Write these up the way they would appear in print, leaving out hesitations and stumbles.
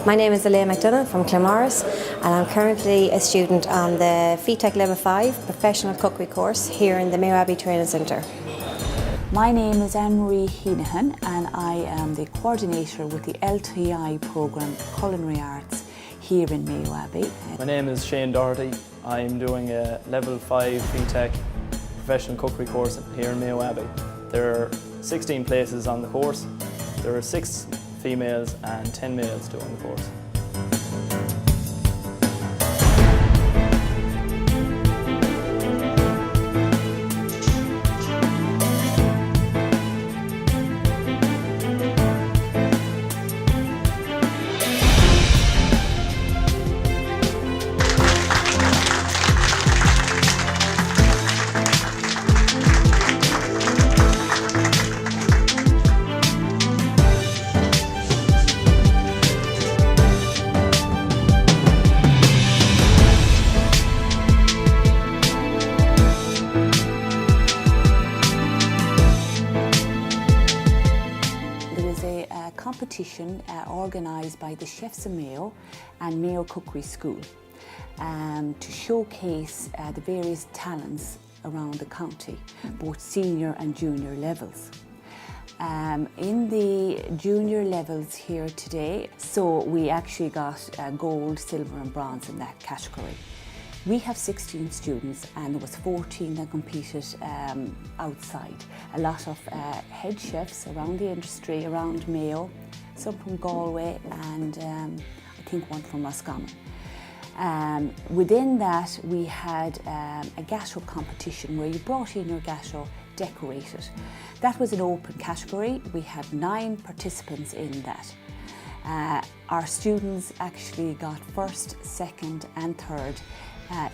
My name is Elaine McDonough from Claremorris, and I'm currently a student on the FETEC Level 5 Professional Cookery course here in the Mayo Abbey Training Centre. My name is Anne-Marie Heenahan and I am the coordinator with the LTI programme Culinary Arts here in Mayo Abbey. My name is Shane Doherty. I'm doing a Level 5 FETEC Professional Cookery course here in Mayo Abbey. There are 16 places on the course. There are 6 females and 10 males doing the course. Competition organised by the Chefs of Mayo and Mayo Cookery School to showcase the various talents around the county, both senior and junior levels. In the junior levels here today, so we actually got gold, silver and bronze in that category. We have 16 students and there was 14 that competed outside. A lot of head chefs around the industry, around Mayo, some from Galway and I think one from Roscommon. Within that we had a gateau competition where you brought in your gateau decorated. That was an open category. We had 9 participants in that. Our students actually got first, second and third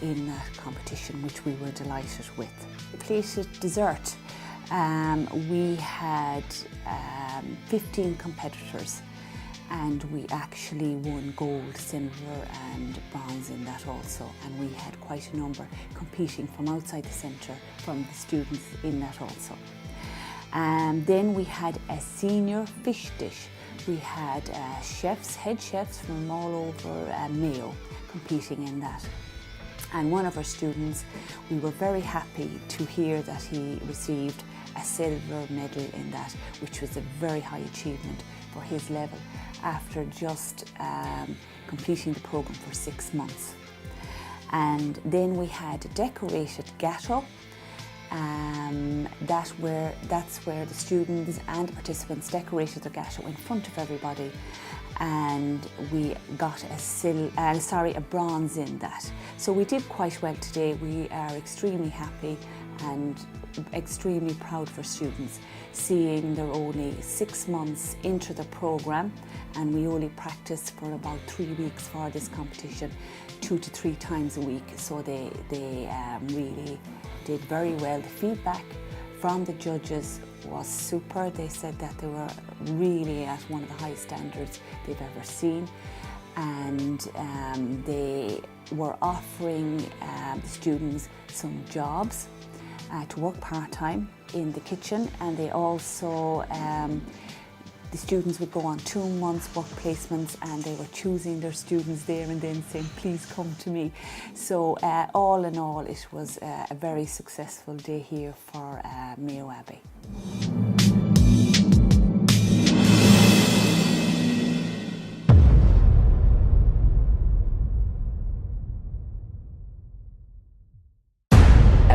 in that competition, which we were delighted with. The plated dessert, we had 15 competitors and we actually won gold, silver and bronze in that also, and we had quite a number competing from outside the centre from the students in that also. Then we had a senior fish dish. We had chefs, head chefs from all over Mayo competing in that. And one of our students, we were very happy to hear that he received a silver medal in that, which was a very high achievement for his level after just completing the programme for 6 months. And then we had a decorated gateau. That's where the students and the participants decorated their gateau in front of everybody, and we got a bronze in that. So we did quite well today. We are extremely happy and extremely proud for students, seeing they're only 6 months into the programme and we only practice for about 3 weeks for this competition, 2 to 3 times a week. So they really did very well. The feedback from the judges was super. They said that they were really at one of the highest standards they've ever seen, and they were offering the students some jobs to work part-time in the kitchen, and they also the students would go on 2 months work placements and they were choosing their students there and then saying, please come to me. So all in all, it was a very successful day here for Mayo Abbey.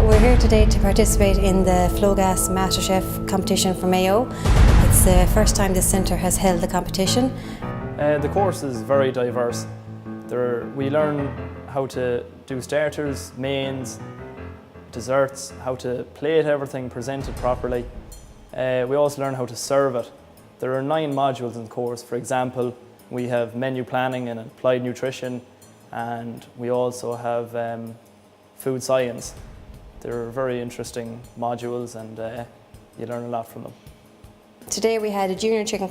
We're here today to participate in the Flowgas MasterChef competition for Mayo. It's the first time this centre has held the competition. The course is very diverse. We learn how to do starters, mains, desserts, how to plate everything, present it properly. We also learn how to serve it. There are 9 modules in the course. For example, we have menu planning and applied nutrition, and we also have food science. They're very interesting modules and you learn a lot from them. Today we had a junior chicken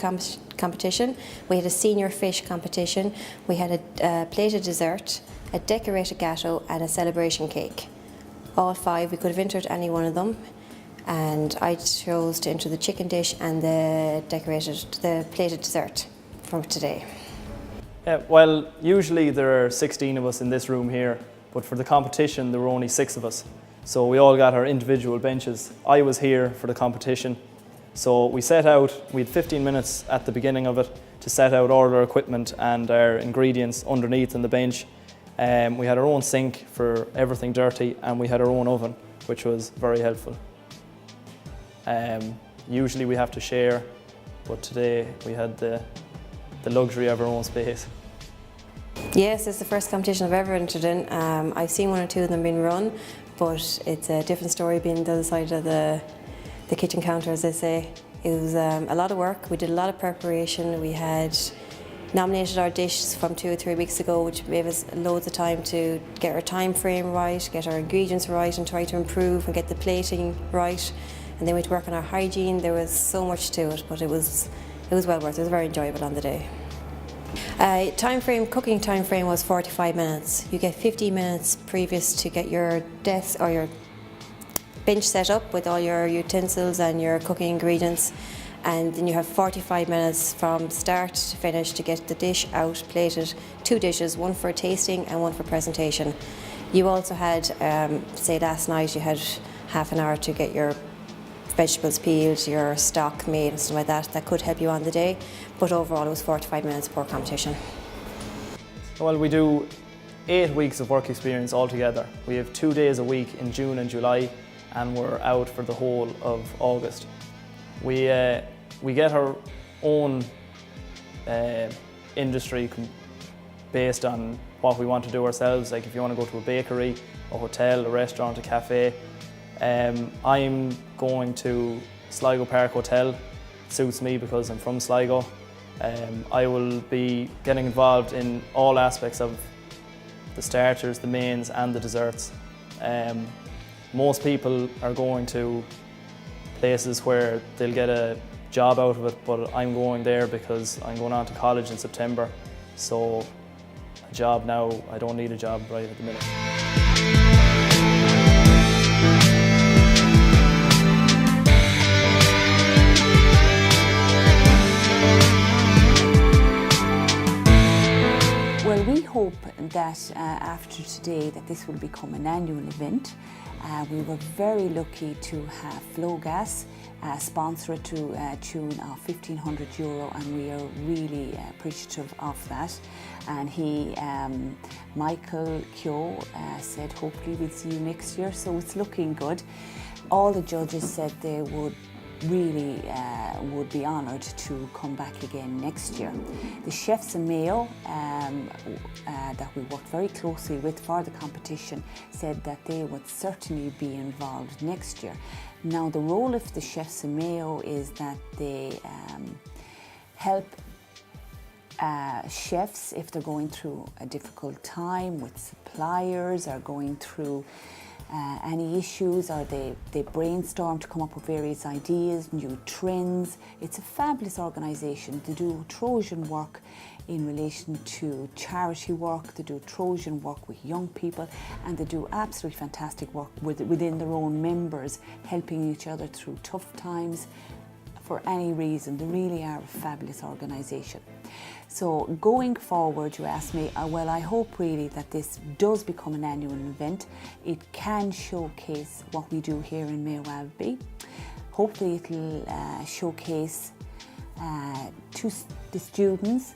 competition, we had a senior fish competition, we had a plated dessert, a decorated gateau and a celebration cake. All 5, we could have entered any one of them, and I chose to enter the chicken dish and the plated dessert for today. Well, usually there are 16 of us in this room here, but for the competition there were only 6 of us. So we all got our individual benches. I was here for the competition. So we set out, we had 15 minutes at the beginning of it to set out all our equipment and our ingredients underneath on the bench. We had our own sink for everything dirty, and we had our own oven, which was very helpful. Usually we have to share, but today we had the luxury of our own space. Yes, it's the first competition I've ever entered in. I've seen 1 or 2 of them being run, but it's a different story being the other side of the kitchen counter, as they say. It was a lot of work. We did a lot of preparation. We had nominated our dishes from 2 or 3 weeks ago, which gave us loads of time to get our time frame right, get our ingredients right, and try to improve and get the plating right. And then we had to work on our hygiene. There was so much to it, but it was well worth it. It was very enjoyable on the day. Cooking time frame was 45 minutes. You get 15 minutes previous to get your desk or your bench set up with all your utensils and your cooking ingredients, and then you have 45 minutes from start to finish to get the dish out, plated. 2 dishes, 1 for tasting and 1 for presentation. You also had, say last night, you had half an hour to get your vegetables peeled, your stock made and stuff like that. That could help you on the day, but overall it was 45 minutes per competition. Well, we do 8 weeks of work experience altogether. We have 2 days a week in June and July, and we're out for the whole of August. We get our own industry based on what we want to do ourselves. Like if you want to go to a bakery, a hotel, a restaurant, a cafe. I'm going to Sligo Park Hotel. It suits me because I'm from Sligo. I will be getting involved in all aspects of the starters, the mains and the desserts. Most people are going to places where they'll get a job out of it, but I'm going there because I'm going on to college in September. So a job now, I don't need a job right at the minute. Well, we hope that after today that this will become an annual event. We were very lucky to have Flowgas sponsor it to tune of €1,500, and we are really appreciative of that. And Michael Kyo said hopefully we'll see you next year, so it's looking good. All the judges said they would really would be honoured to come back again next year. The chefs in Mayo that we worked very closely with for the competition said that they would certainly be involved next year. Now the role of the chefs in Mayo is that they help chefs if they're going through a difficult time with suppliers or going through any issues, or they brainstorm to come up with various ideas, new trends. It's a fabulous organisation. They do Trojan work in relation to charity work, they do Trojan work with young people, and they do absolutely fantastic work within their own members, helping each other through tough times for any reason. They really are a fabulous organisation. So going forward, you asked me, well, I hope really that this does become an annual event. It can showcase what we do here in Mayo Abbey. Hopefully it'll showcase to the students,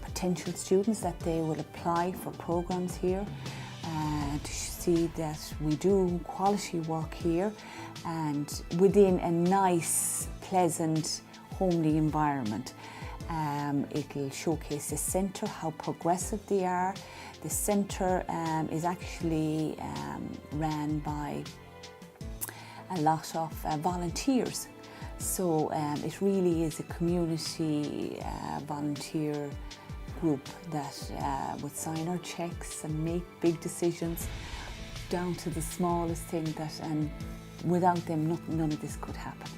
potential students, that they will apply for programs here to see that we do quality work here and within a nice, pleasant, homely environment. It'll showcase the centre, how progressive they are. The centre is actually ran by a lot of volunteers. So it really is a community volunteer group that would sign our checks and make big decisions down to the smallest thing, that, and without them none of this could happen.